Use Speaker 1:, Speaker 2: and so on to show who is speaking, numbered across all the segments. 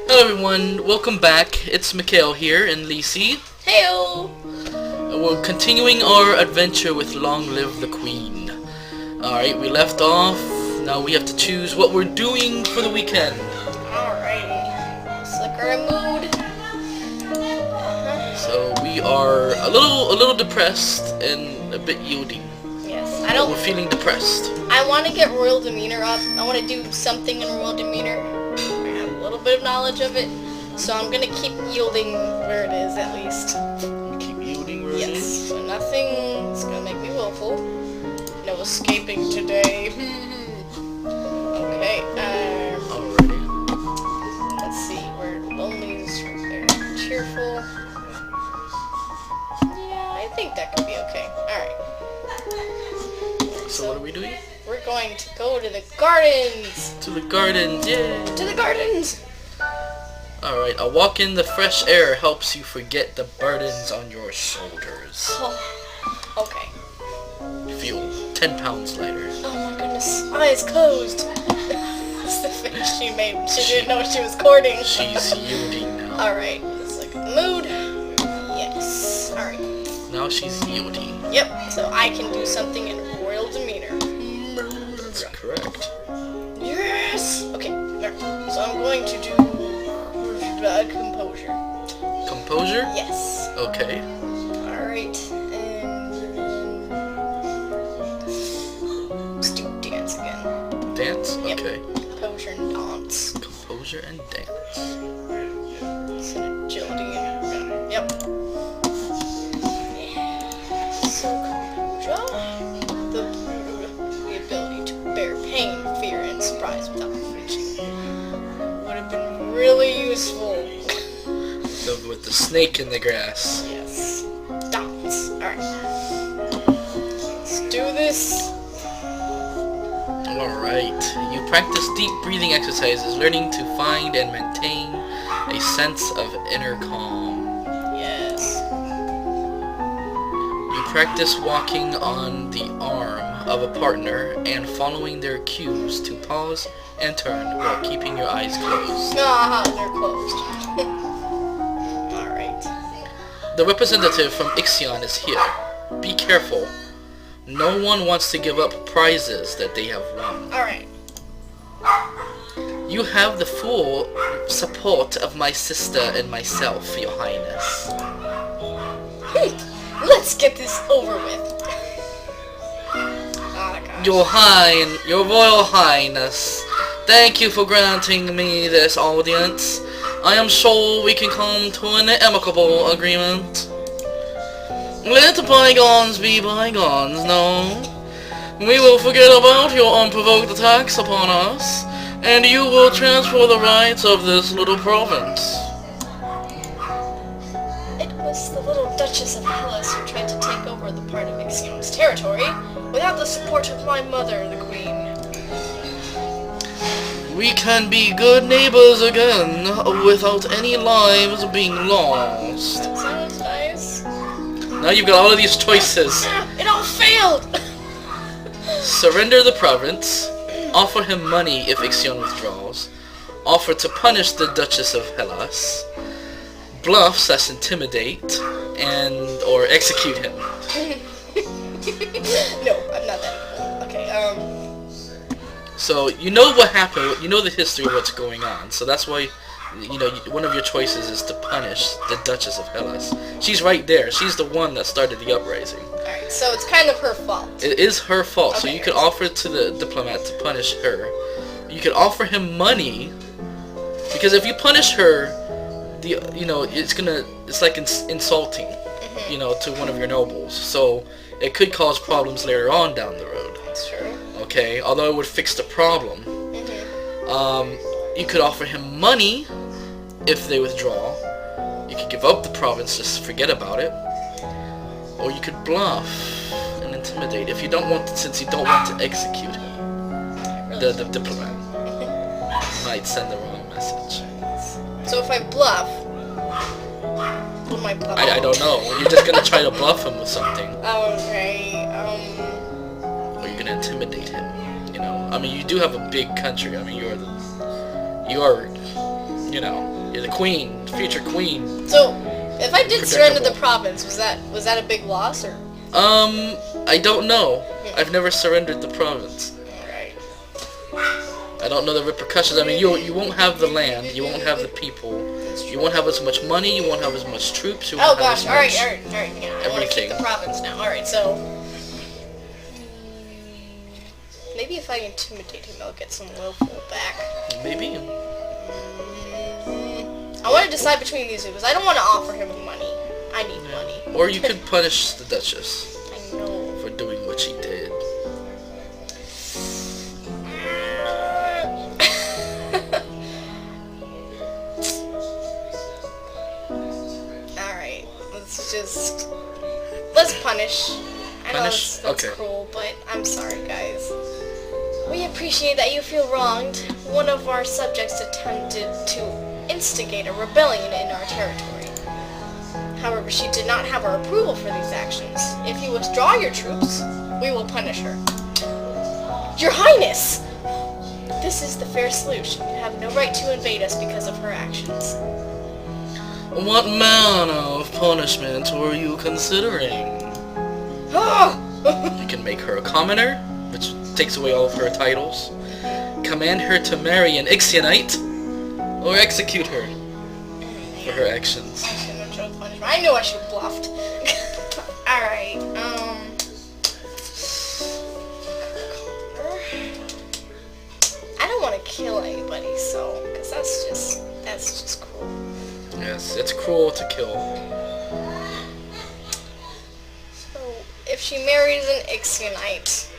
Speaker 1: Hello everyone, welcome back. It's Mekale here and Lisi.
Speaker 2: Heyo!
Speaker 1: We're continuing our adventure with Long Live the Queen. Alright, we left off. Now we have to choose what we're doing for the weekend.
Speaker 2: Alrighty. Slicker and mood.
Speaker 1: So we are a little depressed and a bit yielding.
Speaker 2: Yes,
Speaker 1: We're feeling depressed.
Speaker 2: I want to get royal demeanor up. I want to do something in royal demeanor. I have a little bit of knowledge of it, so I'm gonna keep yielding where it is at least.
Speaker 1: Keep yielding where it is?
Speaker 2: Yes, so nothing is gonna make me willful. No escaping today. Okay,
Speaker 1: Alrighty.
Speaker 2: let's see, we're lonely is right there. Cheerful. Yeah, I think that could be okay. Alright.
Speaker 1: So what are we doing?
Speaker 2: We're going to go to the gardens!
Speaker 1: To the gardens, yay!
Speaker 2: To the gardens!
Speaker 1: Alright, a walk in the fresh air helps you forget the burdens on your shoulders.
Speaker 2: Oh, okay.
Speaker 1: Feel 10 pounds lighter.
Speaker 2: Oh my goodness. Eyes closed. That's the face she made. She didn't know she was courting.
Speaker 1: She's yielding now.
Speaker 2: Alright, let's look at the mood. Yes. Alright.
Speaker 1: Now she's yielding.
Speaker 2: Yep, so I can do something in royal demeanor.
Speaker 1: That's correct.
Speaker 2: Yes! Okay, so I'm going to do composure.
Speaker 1: Composure?
Speaker 2: Yes.
Speaker 1: Okay.
Speaker 2: Alright, and let's do dance again.
Speaker 1: Dance?
Speaker 2: Yep.
Speaker 1: Okay.
Speaker 2: Composure and dance.
Speaker 1: Composure and dance.
Speaker 2: It's an agility and yep. So composure, the ability to bear pain, fear, and surprise without flinching would have been really useful.
Speaker 1: So with the snake in the grass.
Speaker 2: Yes. Dance. Alright. Let's do this.
Speaker 1: Alright. You practice deep breathing exercises, learning to find and maintain a sense of inner calm.
Speaker 2: Yes.
Speaker 1: You practice walking on the arm of a partner and following their cues to pause and turn while keeping your eyes closed.
Speaker 2: Ah, they're closed. Alright.
Speaker 1: The representative from Ixion is here. Be careful. No one wants to give up prizes that they have won.
Speaker 2: Alright.
Speaker 1: You have the full support of my sister and myself, Your Highness.
Speaker 2: Let's get this over with. Oh, gosh.
Speaker 1: Your Royal Highness, thank you for granting me this audience. I am sure we can come to an amicable agreement. Let bygones be bygones, no. We will forget about your unprovoked attacks upon us, and you will transfer the rights of this little province.
Speaker 2: It was the little Duchess of Hellas who tried to take over the part of Ixion's territory without the support of my mother, the Queen.
Speaker 1: We can be good neighbors again, without any lives being lost.
Speaker 2: That sounds nice.
Speaker 1: Now you've got all of these choices.
Speaker 2: It all failed!
Speaker 1: Surrender the province, offer him money if Ixion withdraws, offer to punish the Duchess of Hellas, bluff/intimidate, or execute him.
Speaker 2: No, I'm not that evil. Okay,
Speaker 1: So you know what happened, you know the history of what's going on, so that's why, one of your choices is to punish the Duchess of Hellas. She's right there, she's the one that started the uprising.
Speaker 2: alright, so it's kind of her fault.
Speaker 1: It is her fault, so
Speaker 2: Okay.
Speaker 1: you could offer to the diplomat to punish her. You could offer him money, because if you punish her, it's like insulting, to one of your nobles. So it could cause problems later on down the road.
Speaker 2: That's true.
Speaker 1: Okay, although it would fix the problem. You could offer him money if they withdraw. You could give up the province, just forget about it. Or you could bluff and intimidate if you don't want to, since you don't want to execute him. The diplomat might send the wrong message.
Speaker 2: So if I bluff, what am I bluffing?
Speaker 1: I don't know. You're just gonna try to bluff him with something.
Speaker 2: Okay,
Speaker 1: Or you're gonna intimidate him. I mean, you do have a big country. I mean, you are you know, you're the queen, future queen.
Speaker 2: So, if I did surrender the province, was that a big loss, or?
Speaker 1: I don't know. I've never surrendered the province.
Speaker 2: Alright.
Speaker 1: I don't know the repercussions. I mean, you won't have the land, you won't have the people, you won't have as much money, you won't have as much troops, you won't have as much
Speaker 2: alright. Yeah, I want to keep
Speaker 1: everything.
Speaker 2: the province now. Alright, so maybe if I intimidate him, I'll get some willful back.
Speaker 1: Maybe.
Speaker 2: I want to decide between these two because I don't want to offer him money. I need money.
Speaker 1: Or you could punish the Duchess
Speaker 2: I know.
Speaker 1: for doing what she did.
Speaker 2: Alright, let's punish. I know
Speaker 1: Punish?
Speaker 2: that's
Speaker 1: Okay.
Speaker 2: cruel, but I'm sorry, guys. We appreciate that you feel wronged. One of our subjects attempted to instigate a rebellion in our territory. However, she did not have our approval for these actions. If you withdraw your troops, we will punish her. Your Highness! This is the fair solution. You have no right to invade us because of her actions.
Speaker 1: What manner of punishment were you considering? You can make her a commoner, which takes away all of her titles. Command her to marry an Ixionite, or execute her for her actions.
Speaker 2: I knew I should have bluffed. Alright, I don't want to kill anybody, so, because that's just cruel.
Speaker 1: Yes, it's cruel to kill.
Speaker 2: So, if she marries an Ixionite,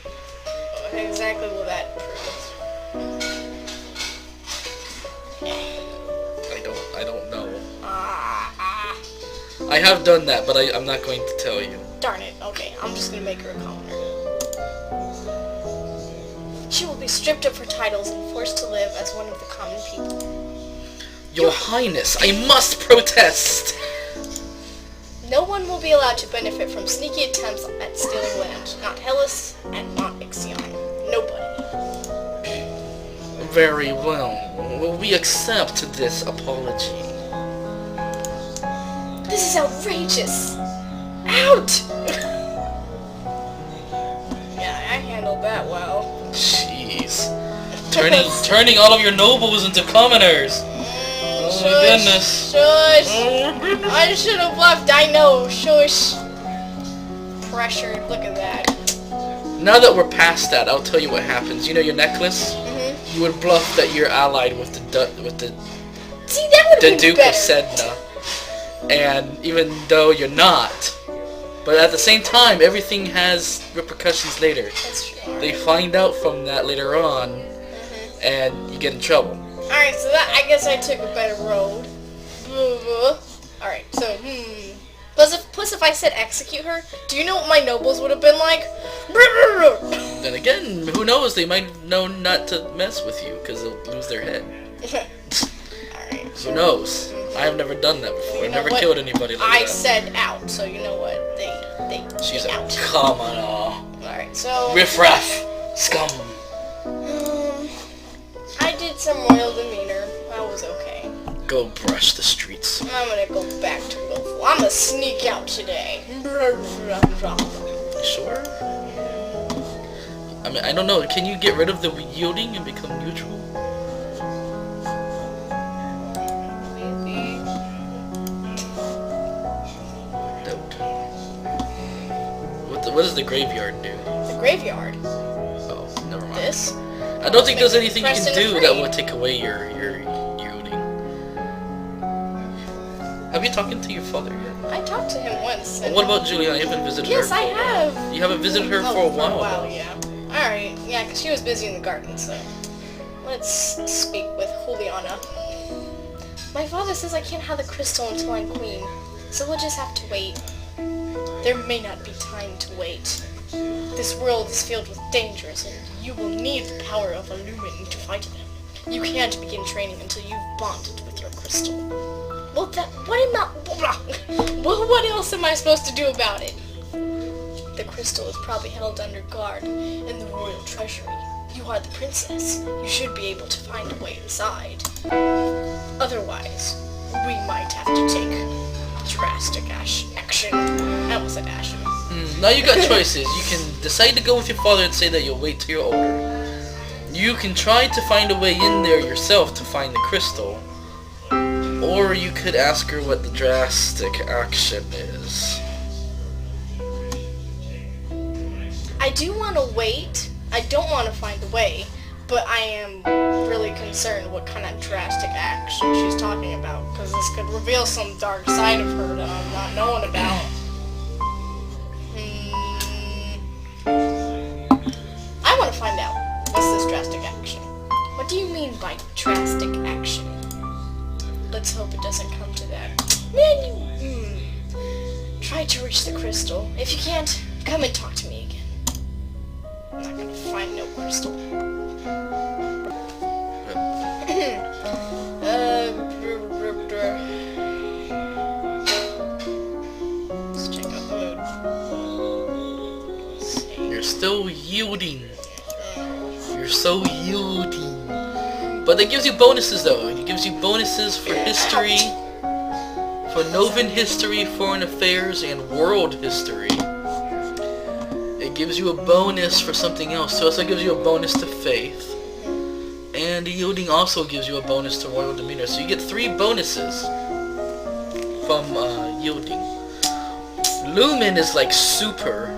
Speaker 2: what exactly will that prove?
Speaker 1: I don't know. I have done that, but I'm not going to tell you.
Speaker 2: Darn it. Okay, I'm just gonna make her a commoner. She will be stripped of her titles and forced to live as one of the common people.
Speaker 1: Your Highness, I must protest!
Speaker 2: No one will be allowed to benefit from sneaky attempts at stealing land. Not Hellas and not Ixion. Nobody.
Speaker 1: Very well. Will we accept this apology?
Speaker 2: This is outrageous! Out! Yeah, I handled that well.
Speaker 1: Jeez. Turning all of your nobles into commoners! Oh my goodness.
Speaker 2: Shush! I should have left, I know. Shush. Pressured, look at that.
Speaker 1: Now that we're past that, I'll tell you what happens. You know your necklace?
Speaker 2: Mm-hmm.
Speaker 1: You would bluff that you're allied with
Speaker 2: See, that would have been
Speaker 1: Duke
Speaker 2: better.
Speaker 1: of Sedna. And even though you're not, but at the same time, everything has repercussions later.
Speaker 2: That's true.
Speaker 1: They find out from that later on, and you get in trouble.
Speaker 2: Alright, so that, I guess I took a better road. Alright, so, Plus if I said execute her, do you know what my nobles would have been like?
Speaker 1: Then again, who knows? They might know not to mess with you, because they'll lose their head.
Speaker 2: Alright.
Speaker 1: Who knows? I have never done that before. I've never killed anybody like that.
Speaker 2: I said out, so you know what?
Speaker 1: She's
Speaker 2: they
Speaker 1: a
Speaker 2: out.
Speaker 1: commoner.
Speaker 2: Alright, so...
Speaker 1: Riffraff. Scum.
Speaker 2: I did some royal demeanor. That was okay.
Speaker 1: Go brush the streets.
Speaker 2: I'm gonna go back to willful. I'm gonna sneak out today.
Speaker 1: Sure. I mean, I don't know. Can you get rid of the yielding and become neutral?
Speaker 2: Maybe.
Speaker 1: What does the graveyard do?
Speaker 2: The graveyard.
Speaker 1: Oh, never mind.
Speaker 2: This?
Speaker 1: I don't think there's anything you
Speaker 2: Press
Speaker 1: can
Speaker 2: and
Speaker 1: do
Speaker 2: free.
Speaker 1: that will take away your yielding. Have you talked to your father yet?
Speaker 2: I talked to him once. And
Speaker 1: What about Juliana? You haven't visited her.
Speaker 2: yes, I
Speaker 1: for a while.
Speaker 2: have.
Speaker 1: You haven't visited her for a while.
Speaker 2: Yeah. Alright, yeah, because she was busy in the garden, so... Let's speak with Juliana. My father says I can't have the crystal until I'm queen, so we'll just have to wait. There may not be time to wait. This world is filled with dangers, and you will need the power of Illumin to fight them. You can't begin training until you've bonded with your crystal. Well, what else am I supposed to do about it? The crystal is probably held under guard in the royal treasury. You are the princess. You should be able to find a way inside. Otherwise, we might have to take drastic action. I almost said action.
Speaker 1: Now you got choices. You can decide to go with your father and say that you'll wait till you're older. You can try to find a way in there yourself to find the crystal. Or you could ask her what the drastic action is.
Speaker 2: I do want to wait. I don't want to find the way, but I am really concerned what kind of drastic action she's talking about, because this could reveal some dark side of her that I'm not knowing about. I want to find out. What's this drastic action? What do you mean by drastic action? Let's hope it doesn't come to that. Man, you... Try to reach the crystal. If you can't, come and talk to me again. I'm not gonna find no crystal. Let's check out the mood.
Speaker 1: You're still yielding. You're so yielding. But it gives you bonuses though. It gives you bonuses for history, for Novan history, foreign affairs, and world history. It gives you a bonus for something else. So it also gives you a bonus to faith. And yielding also gives you a bonus to royal demeanor. So you get 3 bonuses from yielding. Lumen is like super,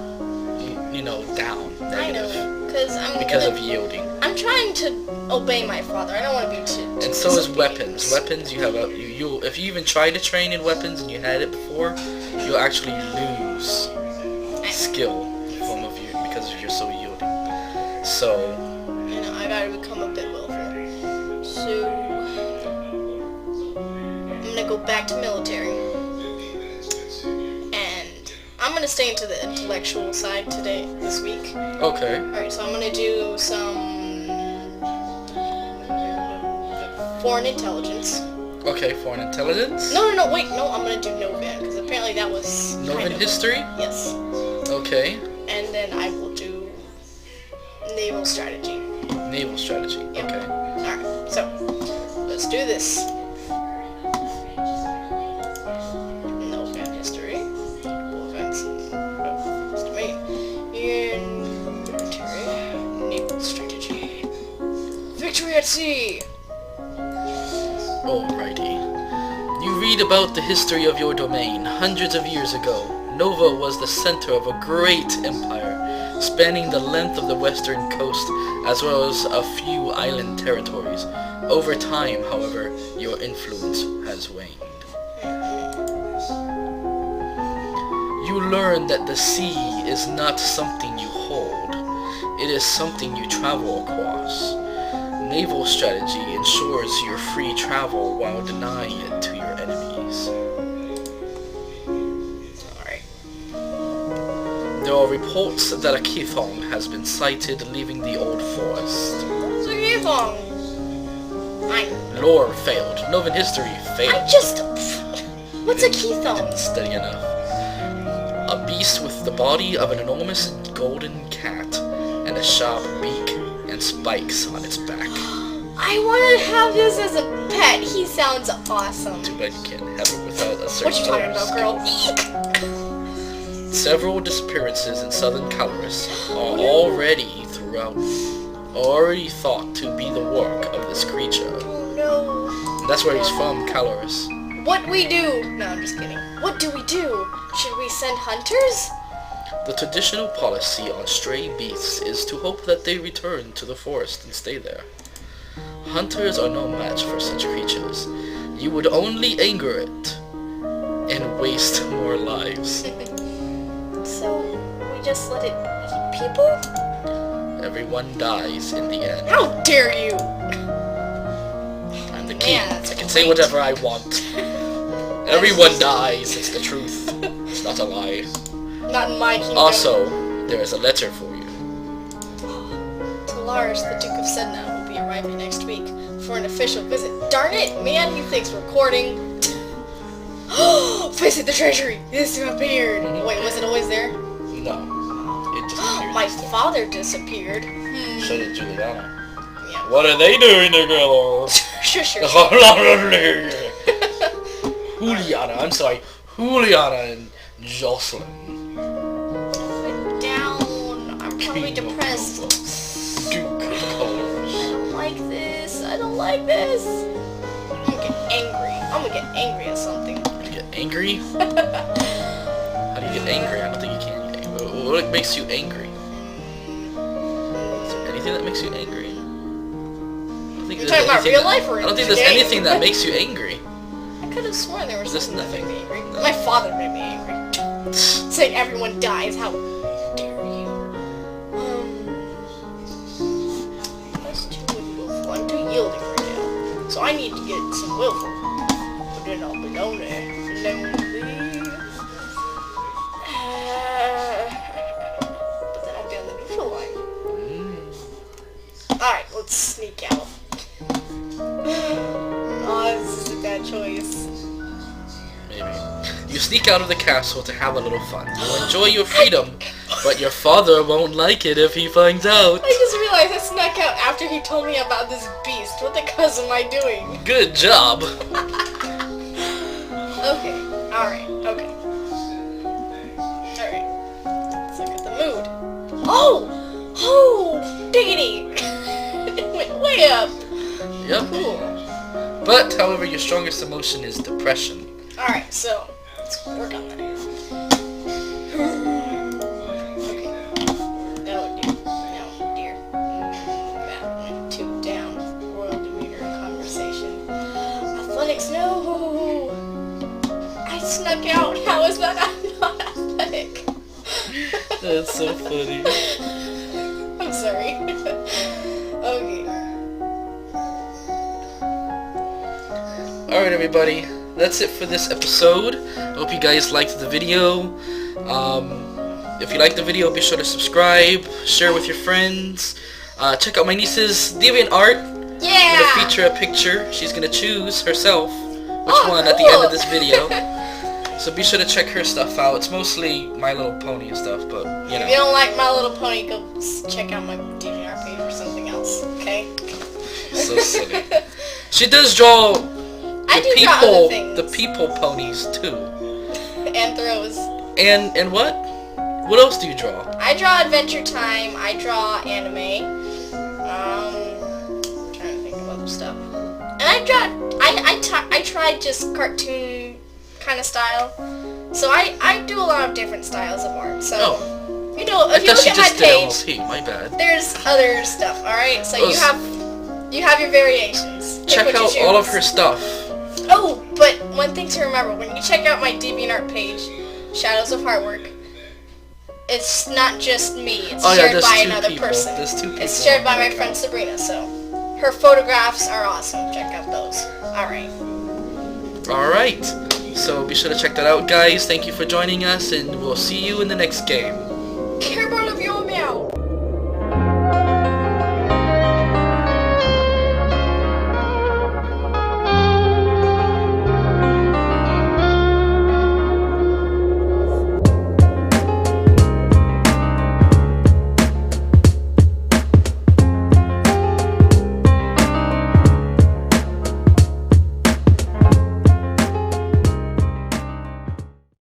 Speaker 1: down. Negative,
Speaker 2: I know,
Speaker 1: because of yielding.
Speaker 2: I'm trying to obey my father. I don't want to be too
Speaker 1: And so is weapons. Weapons, you have you if you even try to train in weapons and you had it before, you'll actually lose skill because you're so yielding. So
Speaker 2: I gotta become a bit willful. So I'm gonna go back to military, and I'm gonna stay into the intellectual side this week.
Speaker 1: Okay.
Speaker 2: All right, so I'm gonna do some foreign intelligence.
Speaker 1: Okay, foreign intelligence?
Speaker 2: No, wait, I'm gonna do Novan, because apparently that was
Speaker 1: Novan history?
Speaker 2: Yes.
Speaker 1: Okay.
Speaker 2: And then I will do naval strategy.
Speaker 1: Naval strategy,
Speaker 2: Yep.
Speaker 1: okay.
Speaker 2: Alright, so, let's do this. Novan history. Events. Estimate. Military. Naval strategy. Victory at sea!
Speaker 1: Alrighty. You read about the history of your domain. Hundreds of years ago, Nova was the center of a great empire, spanning the length of the western coast, as well as a few island territories. Over time, however, your influence has waned. You learn that the sea is not something you hold. It is something you travel across. Naval strategy ensures your free travel while denying it to your enemies.
Speaker 2: Alright.
Speaker 1: There are reports that a Kithong has been sighted leaving the old forest.
Speaker 2: What's a Kithong?
Speaker 1: Lore failed. Novan history failed.
Speaker 2: What's a Kithong?
Speaker 1: Didn't study enough. A beast with the body of an enormous golden cat and a sharp beak and spikes on its back.
Speaker 2: I want to have this as a pet. He sounds awesome.
Speaker 1: Too bad you can't have it without a certain
Speaker 2: What you talking about, girl?
Speaker 1: Several disappearances in southern Caloris are already thought to be the work of this creature.
Speaker 2: Oh no.
Speaker 1: That's where he's from, Caloris.
Speaker 2: What we do? No, I'm just kidding. What do we do? Should we send hunters?
Speaker 1: The traditional policy on stray beasts is to hope that they return to the forest and stay there. Hunters are no match for such creatures. You would only anger it and waste more lives.
Speaker 2: So, we just let it eat people?
Speaker 1: Everyone dies in the end.
Speaker 2: How dare you!
Speaker 1: I'm the king.
Speaker 2: Man,
Speaker 1: I can say whatever I want. Everyone dies. It's the truth. It's not a lie.
Speaker 2: Not in my kingdom.
Speaker 1: Also, there is a letter for you.
Speaker 2: To Lars, the Duke of Sedna will be arriving next week for an official visit. Darn it, man, he thinks recording. Visit the treasury! It disappeared! Wait, was it always there?
Speaker 1: No. It disappeared.
Speaker 2: My father disappeared.
Speaker 1: So did Juliana.
Speaker 2: Yeah,
Speaker 1: What are they doing together?
Speaker 2: Shush.
Speaker 1: Juliana, I'm sorry. Juliana and Jocelyn.
Speaker 2: Put down. I'm probably depressed.
Speaker 1: Duke colors.
Speaker 2: I don't like this. I don't like this. I'm gonna get angry. I'm gonna get angry at something.
Speaker 1: You get angry? How do you get angry? I don't think you can get angry. What makes you angry? Is there anything that makes you angry?
Speaker 2: You're talking about real life or
Speaker 1: I don't think there's anything that makes you angry.
Speaker 2: I could have sworn there was something that
Speaker 1: nothing.
Speaker 2: made me angry. My father made me angry. Saying everyone dies. How dare you? That's too willful. I'm too yielding right now. So I need to get some willful. But then I'll be lonely. But then I'll be on the neutral line. Alright, let's sneak out. Oh, this is a bad choice.
Speaker 1: Maybe. You sneak out of the castle to have a little fun. You'll enjoy your freedom, but your father won't like it if he finds out.
Speaker 2: I just realized I snuck out after he told me about this beast. What the cuz am I doing?
Speaker 1: Good job.
Speaker 2: Okay, alright, okay. Alright. Let's look at the mood. Oh! Oh! Diggity! It went way up!
Speaker 1: Yep.
Speaker 2: Cool.
Speaker 1: But, however, your strongest emotion is depression.
Speaker 2: Alright, so let's work on that. Okay. No, dear. No, dear. That went 2 down. Royal demeanor conversation. Athletics, no! I snuck out. How is that not athletic?
Speaker 1: That's so funny.
Speaker 2: I'm sorry. Okay.
Speaker 1: Alright, everybody. That's it for this episode. I hope you guys liked the video. If you liked the video, be sure to subscribe, share with your friends. Check out my niece's DeviantArt.
Speaker 2: Yeah!
Speaker 1: I'm going to feature a picture. She's going to choose herself which one at the
Speaker 2: cool.
Speaker 1: end of this video. So be sure to check her stuff out. It's mostly My Little Pony and stuff, but, you know.
Speaker 2: If you don't like My Little Pony, go check out my DeviantArt page or something else, okay?
Speaker 1: So silly. She does draw
Speaker 2: I do draw other things.
Speaker 1: the people ponies too.
Speaker 2: And throws.
Speaker 1: And what? What else do you draw?
Speaker 2: I draw Adventure Time. I draw anime. I'm trying to think of other stuff. And I tried just cartoon kind of style. So I do a lot of different styles of art. So you know, if you look at my page,
Speaker 1: my bad.
Speaker 2: there's other stuff. All right. So you have your variations. Pick
Speaker 1: Check
Speaker 2: what you
Speaker 1: out
Speaker 2: choose.
Speaker 1: all of her stuff.
Speaker 2: Oh, but one thing to remember, when you check out my DeviantArt page, Shadows of Heartwork, it's not just me, it's shared by another person.
Speaker 1: There's 2 people.
Speaker 2: It's shared by my friend Sabrina, so her photographs are awesome. Check out those. Alright.
Speaker 1: Alright. So be sure to check that out, guys. Thank you for joining us, and we'll see you in the next game.